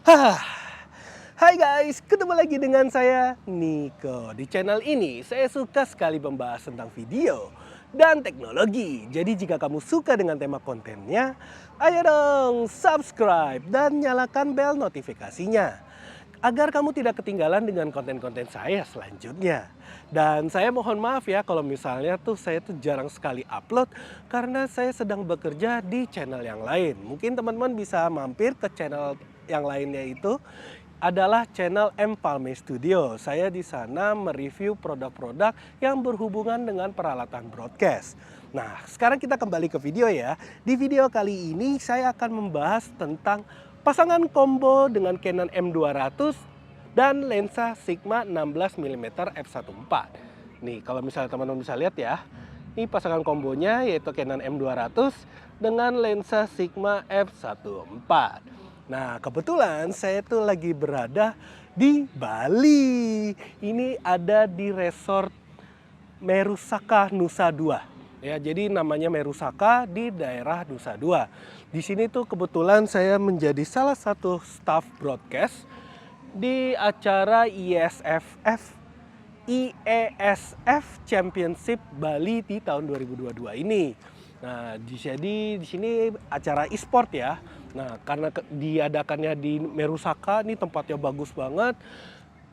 Hah, hai guys, ketemu lagi dengan saya Niko. Di channel ini saya suka sekali membahas tentang video dan teknologi. Jadi jika kamu suka dengan tema kontennya, ayo dong subscribe dan nyalakan bel notifikasinya agar kamu tidak ketinggalan dengan konten-konten saya selanjutnya. Dan saya mohon maaf ya kalau misalnya saya jarang sekali upload karena saya sedang bekerja di channel yang lain. Mungkin teman-teman bisa mampir ke channel yang lainnya, itu adalah channel M Palme Studio. Saya di sana mereview produk-produk yang berhubungan dengan peralatan broadcast. Nah, sekarang kita kembali ke video ya. Di video kali ini saya akan membahas tentang pasangan combo dengan Canon M200 dan lensa Sigma 16mm f1.4. Nih, kalau misalnya teman-teman bisa lihat ya, ini pasangan kombonya yaitu Canon M200 dengan lensa Sigma f1.4. Nah, kebetulan saya tuh lagi berada di Bali. Ini ada di resort Merusaka Nusa Dua. Ya, jadi namanya Merusaka di daerah Nusa Dua. Di sini tuh kebetulan saya menjadi salah satu staff broadcast di acara IESF Championship Bali di tahun 2022 ini. Nah, jadi di sini acara e-sport ya. Nah, karena diadakannya di Merusaka, ini tempatnya bagus banget.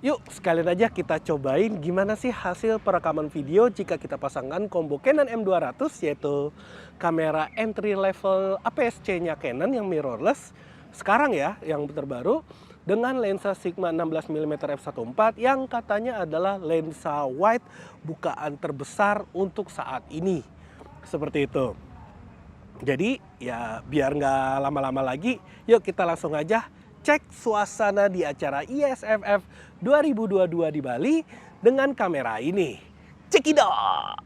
Yuk sekalian aja kita cobain gimana sih hasil perekaman video jika kita pasangkan combo Canon M200, yaitu kamera entry level APS-C-nya Canon yang mirrorless sekarang ya, yang terbaru, dengan lensa Sigma 16mm f1.4 yang katanya adalah lensa wide bukaan terbesar untuk saat ini. Seperti itu. Jadi ya biar nggak lama-lama lagi, yuk kita langsung aja cek suasana di acara ISFF 2022 di Bali dengan kamera ini. Cekidot!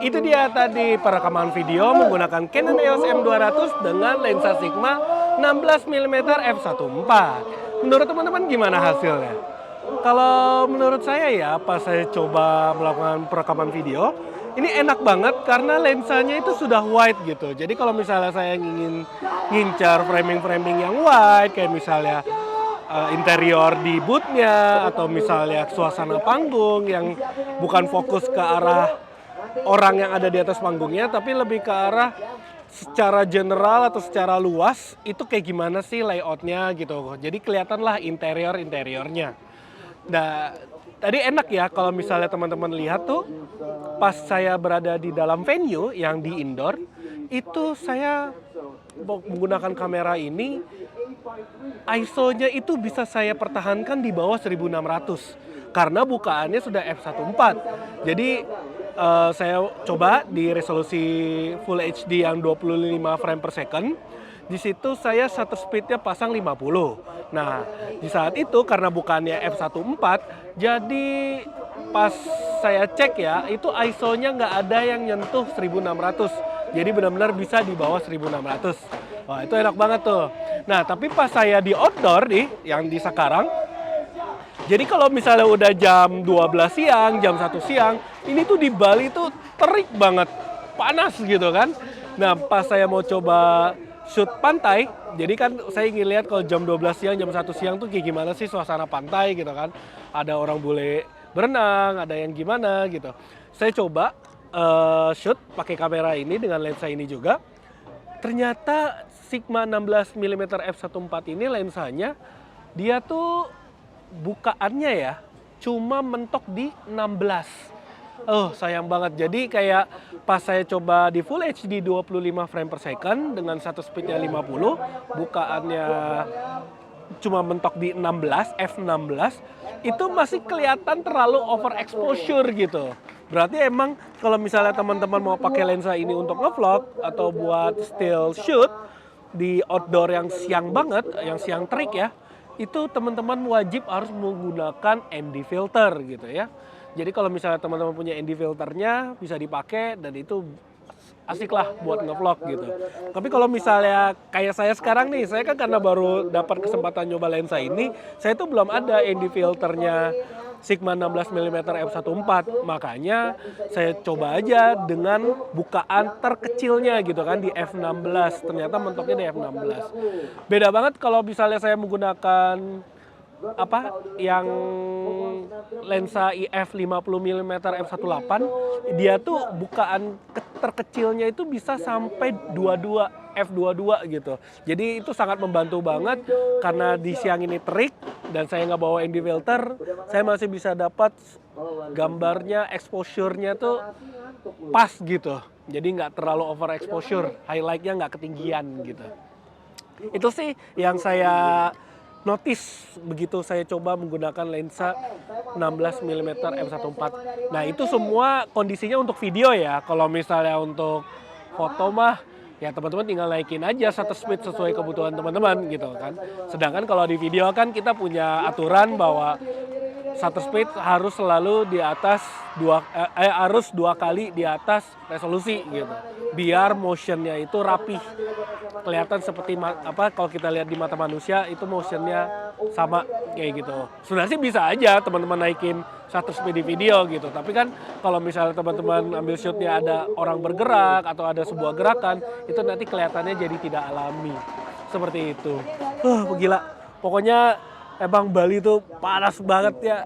Itu dia tadi perekaman video menggunakan Canon EOS M200 dengan lensa Sigma 16mm f1.4. Menurut teman-teman gimana hasilnya? Kalau menurut saya ya, pas saya coba melakukan perekaman video, ini enak banget karena lensanya itu sudah wide gitu. Jadi kalau misalnya saya ingin ngincar framing-framing yang wide, kayak misalnya interior di bootnya, atau misalnya suasana panggung yang bukan fokus ke arah orang yang ada di atas panggungnya, tapi lebih ke arah secara general atau secara luas itu kayak gimana sih layoutnya gitu. Jadi kelihatanlah interiornya. Nah, tadi enak ya kalau misalnya teman-teman lihat tuh pas saya berada di dalam venue yang di indoor, itu saya menggunakan kamera ini, ISO-nya itu bisa saya pertahankan di bawah 1600 karena bukaannya sudah f1.4. Jadi saya coba di resolusi Full HD yang 25 frame per second. Di situ saya shutter speednya pasang 50. Nah, di saat itu karena bukannya f1.4, jadi pas saya cek ya, itu ISO-nya nggak ada yang nyentuh 1600. Jadi benar-benar bisa di bawah 1600. Wah, itu enak banget tuh. Nah, tapi pas saya di outdoor nih, yang di sekarang, jadi kalau misalnya udah jam 12 siang, jam 1 siang, ini tuh di Bali tuh terik banget, panas gitu kan. Nah, pas saya mau coba shoot pantai, jadi kan saya ingin lihat kalau jam 12 siang, jam 1 siang tuh kayak gimana sih suasana pantai gitu kan. Ada orang bule berenang, ada yang gimana gitu. Saya coba shoot pakai kamera ini dengan lensa ini juga. Ternyata Sigma 16 mm f1.4 ini lensanya dia tuh bukaannya ya cuma mentok di 16. Oh, sayang banget. Jadi kayak pas saya coba di Full HD 25 frame per second dengan shutter speednya 50, bukaannya cuma mentok di 16, f16, itu masih kelihatan terlalu overexposure gitu. Berarti emang kalau misalnya teman-teman mau pakai lensa ini untuk ngevlog atau buat still shoot di outdoor yang siang banget, yang siang terik ya, itu teman-teman wajib harus menggunakan ND filter gitu ya. Jadi kalau misalnya teman-teman punya ND filternya bisa dipakai dan itu asik lah buat ngevlog gitu. Tapi kalau misalnya kayak saya sekarang nih, saya kan karena baru dapat kesempatan nyoba lensa ini, saya tuh belum ada ND filternya Sigma 16 mm f1.4, makanya saya coba aja dengan bukaan terkecilnya gitu kan di f16. Ternyata mentoknya di f16. Beda banget kalau misalnya saya menggunakan yang lensa IF 50 mm f1.8, dia tuh bukaan terkecilnya itu bisa sampai 22 f22 gitu. Jadi itu sangat membantu banget karena di siang ini terik dan saya nggak bawa ND filter, saya masih bisa dapat gambarnya, exposure-nya tuh pas gitu. Jadi nggak terlalu overexposure, highlight-nya nggak ketinggian gitu. Itu sih yang saya notice begitu saya coba menggunakan lensa 16 mm f1.4. Nah, itu semua kondisinya untuk video ya. Kalau misalnya untuk foto mah ya teman-teman tinggal naikin aja shutter speed sesuai kebutuhan teman-teman gitu kan. Sedangkan kalau di video kan kita punya aturan bahwa shutter speed harus selalu di atas harus 2 kali di atas resolusi gitu. Biar motionnya itu rapih. Kelihatan seperti kalau kita lihat di mata manusia itu motionnya sama kayak gitu. Sebenarnya sih bisa aja teman-teman naikin shutter speed di video gitu. Tapi kan kalau misalnya teman-teman ambil shootnya ada orang bergerak atau ada sebuah gerakan, itu nanti kelihatannya jadi tidak alami. Seperti itu. Gila. Pokoknya emang Bali tuh panas banget ya.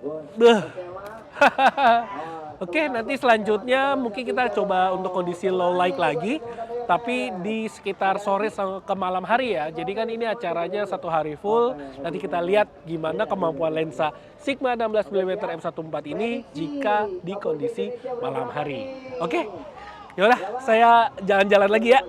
Oke, nanti selanjutnya mungkin kita coba untuk kondisi low light lagi, tapi di sekitar sore ke malam hari ya. Jadi kan ini acaranya 1 hari full. Nanti kita lihat gimana kemampuan lensa Sigma 16 mm f1.4 ini jika di kondisi malam hari. Oke, yaudah saya jalan-jalan lagi ya.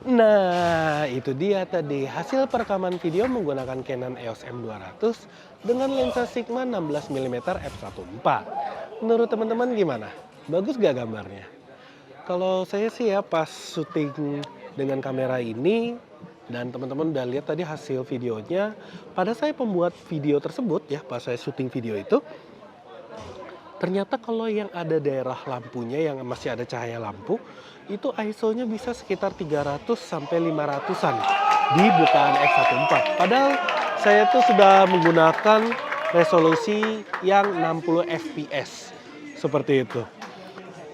Nah, itu dia tadi hasil perekaman video menggunakan Canon EOS M200 dengan lensa Sigma 16 mm f1.4. Menurut teman-teman gimana? Bagus gak gambarnya? Kalau saya sih ya pas syuting dengan kamera ini dan teman-teman udah lihat tadi hasil videonya, pada saya pembuat video tersebut ya, pas saya syuting video itu, ternyata kalau yang ada daerah lampunya yang masih ada cahaya lampu, itu ISO-nya bisa sekitar 300 sampai 500-an di bukaan f1.4. Padahal saya tuh sudah menggunakan resolusi yang 60 fps. Seperti itu.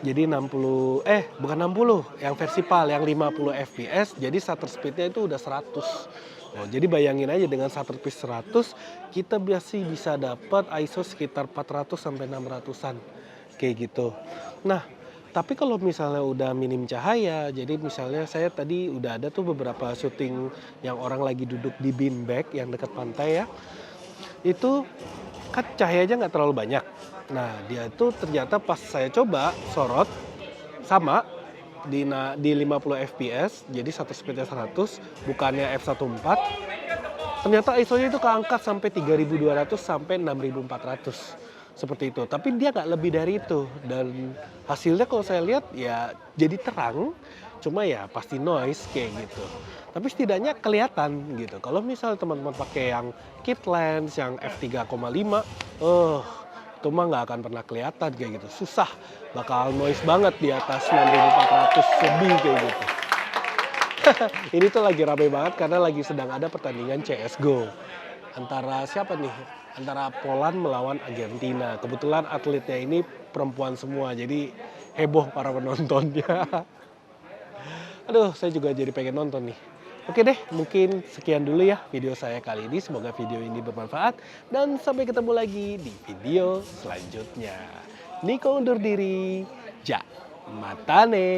Jadi 60, bukan 60, yang versi PAL, yang 50 fps, jadi shutter speed-nya itu udah 100. Oh, jadi bayangin aja dengan shutter speed 100, kita masih bisa dapat ISO sekitar 400 sampai 600-an. Kayak gitu. Nah, tapi kalau misalnya udah minim cahaya, jadi misalnya saya tadi udah ada tuh beberapa syuting yang orang lagi duduk di beanbag yang dekat pantai ya. Itu kan cahayanya nggak terlalu banyak. Nah, dia itu ternyata pas saya coba sorot sama di 50 fps, jadi shutter speed-nya 100, bukannya f1.4. Ternyata ISO-nya itu keangkat sampai 3200 sampai 6400. Seperti itu. Tapi dia nggak lebih dari itu dan hasilnya kalau saya lihat ya jadi terang, cuma ya pasti noise kayak gitu. Tapi setidaknya kelihatan gitu. Kalau misal teman-teman pakai yang kit lens yang f3,5, itu mah nggak akan pernah kelihatan kayak gitu. Susah, bakal noise banget di atas 6400 lebih kayak gitu. Ini tuh lagi rame banget karena lagi sedang ada pertandingan CSGO. Antara siapa nih? Antara Poland melawan Argentina. Kebetulan atletnya ini perempuan semua, jadi heboh para penontonnya. Aduh, saya juga jadi pengen nonton nih. Oke deh, mungkin sekian dulu ya video saya kali ini. Semoga video ini bermanfaat dan sampai ketemu lagi di video selanjutnya. Niko undur diri. Ja, matane.